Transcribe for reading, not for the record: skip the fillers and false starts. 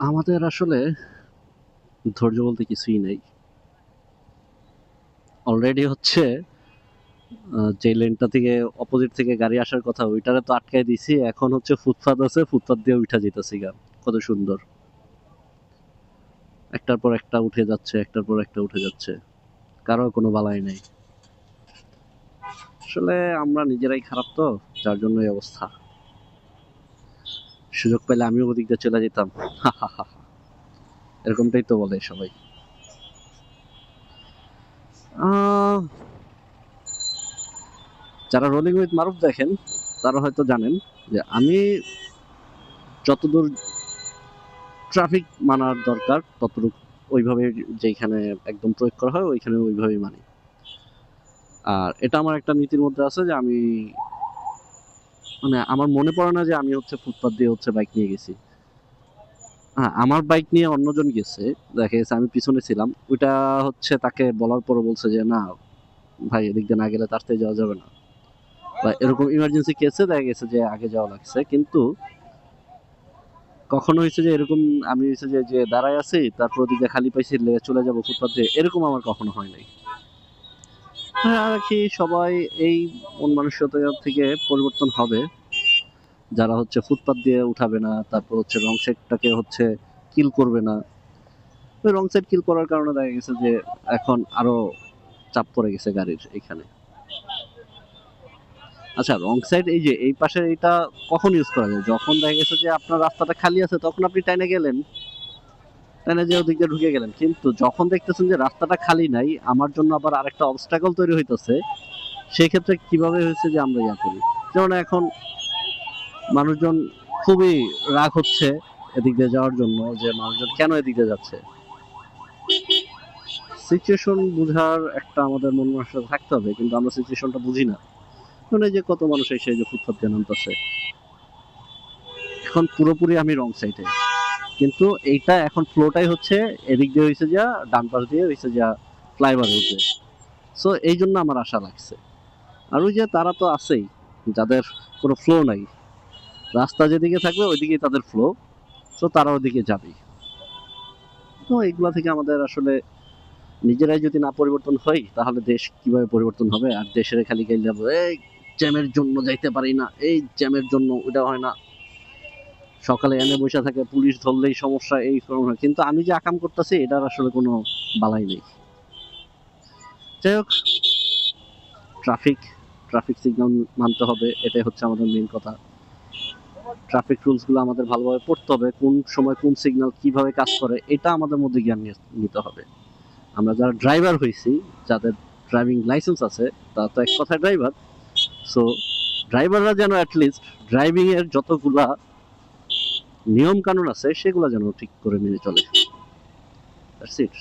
আমাদের আসলে ধৈর্য বলতে কিছুই নেই। অলরেডি হচ্ছে যে লেনটা থেকে অপোজিট থেকে গাড়ি আসার কথা ওইটারে তো আটকায় দিছি। এখন হচ্ছে ফুটপাত আছে, ফুটপাত দিয়ে উঠা যেতেছি গা। কত সুন্দর। একটার পর একটা উঠে যাচ্ছে, একটার পর একটা উঠে যাচ্ছে। কারো কোনো বালাই নেই। আসলে আমরা নিজেরাই খারাপ তো, যার জন্য এই অবস্থা। সুযোগ পেলে আমিও ওদিক দিয়ে চলে যেতাম। এরকমটাই তো বলে সবাই। আহ, যারা রোলিং উইথ মারুফ দেখেন তারা হয়তো জানেন যে আমি যতদূর ট্রাফিক মানার দরকার ততটুকু ওইভাবে, যেখানে একদম প্রয়োগ করা হয় ওইখানে ওইভাবেই মানি। আর এটা আমার একটা নীতির মধ্যে আছে যে আমি মানে আমার মনে পড়ে না যে আমি হচ্ছে ফুটপাত দিয়ে হচ্ছে বাইক নিয়ে গেছি। হ্যাঁ, আমার বাইক নিয়ে অন্যজন গেছে, দেখা গেছে আমি পিছনে ছিলাম, ওইটা হচ্ছে তাকে বলার পর বলছে যে না ভাই এদিক দিয়ে না গেলে তার থেকে যাওয়া যাবে না, বা এরকম ইমার্জেন্সি কেসে দেখা গেছে যে আগে যাওয়া লাগছে। কিন্তু কখনো হয়েছে যে এরকম আমি হয়েছে যে যে দাঁড়ায় আছি তারপর ওদিকে খালি পাইছি চলে যাবো ফুটপাত দিয়ে, এরকম আমার কখনো হয় নাই। হ্যাঁ, আর কি সবাই এই মন মানসিকতা থেকে পরিবর্তন হবে। যারা হচ্ছে ফুটপাত দিয়ে উঠাবে না, তারপর হচ্ছে রং সাইডটাকে হচ্ছে কিল করবে না। ওই রং সাইড কিল করার কারণে দেখা গেছে যে এখন আরো চাপ পড়ে গেছে গাড়ির এখানে। আচ্ছা, রং সাইড এই যে এই পাশে এটা কখন ইউজ করা যায়? যখন দেখা গেছে যে আপনার রাস্তাটা খালি আছে তখন আপনি টাইনে গেলেন, টাইনে যে ওদিক দিয়ে ঢুকে গেলেন। কিন্তু যখন দেখতেছেন যে রাস্তাটা খালি নাই, আমার জন্য আবার আরেকটা অবস্টাকল তৈরি হইতেছে, সেই ক্ষেত্রে কিভাবে হয়েছে যে আমরা ইয়া করি। যেমন এখন মানুষজন খুবই রাগ হচ্ছে এদিক দিয়ে যাওয়ার জন্য, যে মানুষজন কেন এদিক দিয়ে যাচ্ছে। সিচুয়েশন বুঝার একটা আমাদের মন মানসিকতা থাকতে হবে, কিন্তু আমরা সিচুয়েশনটা বুঝি না। মানে যে কত মানুষ এসে যে ফুটপাত দিয়ে নামতেছে, এখন পুরোপুরি আমি রং সাইডে, কিন্তু এইটা এখন ফ্লোটাই হচ্ছে এদিক দিয়ে হয়েছে যা, ডান পাশ দিয়ে হয়েছে যা ফ্লাইওভার উঠবে। সো এই জন্য আমার আশা লাগছে। আর ওই যে তারা তো আছেই যাদের কোনো ফ্লো নাই, রাস্তা যেদিকে থাকবে ওইদিকেই তাদের ফ্লো, তো তারা ওইদিকে যাবেই। তো এগুলা থেকে আমাদের আসলে নিজেরাই যদি না পরিবর্তন হই তাহলে দেশ কিভাবে পরিবর্তন হবে? আর দেশের খালি গাইলে যাবো এই জ্যামের জন্য যাইতে পারি না, এই জ্যামের জন্য ওটা হয় না, সকালে এনে বসে থাকে পুলিশ ধরলেই সমস্যা, এই সমস্যা। কিন্তু আমি যে আকাম করতেছি এটার আসলে কোনো বালাই নেই। যাই হোক, ট্রাফিক ট্রাফিক সিগন্যাল মানতে হবে, এটাই হচ্ছে আমাদের মেইন কথা। ট্রাফিক রুলস গুলো আমাদের ভালোভাবে পড়তে হবে, কোন সময় কোন সিগন্যাল কিভাবে কাজ করে এটা আমাদের মধ্যে জ্ঞান নিতে হবে। আমরা যারা ড্রাইভার হয়েছি, যাদের ড্রাইভিং লাইসেন্স আছে, তারা তো এক কথায় ড্রাইভার। সো ড্রাইভাররা যেন অ্যাটলিস্ট ড্রাইভিং এর যতগুলা নিয়ম কানুন আছে সেগুলো যেন ঠিক করে মেনে চলে। That's it.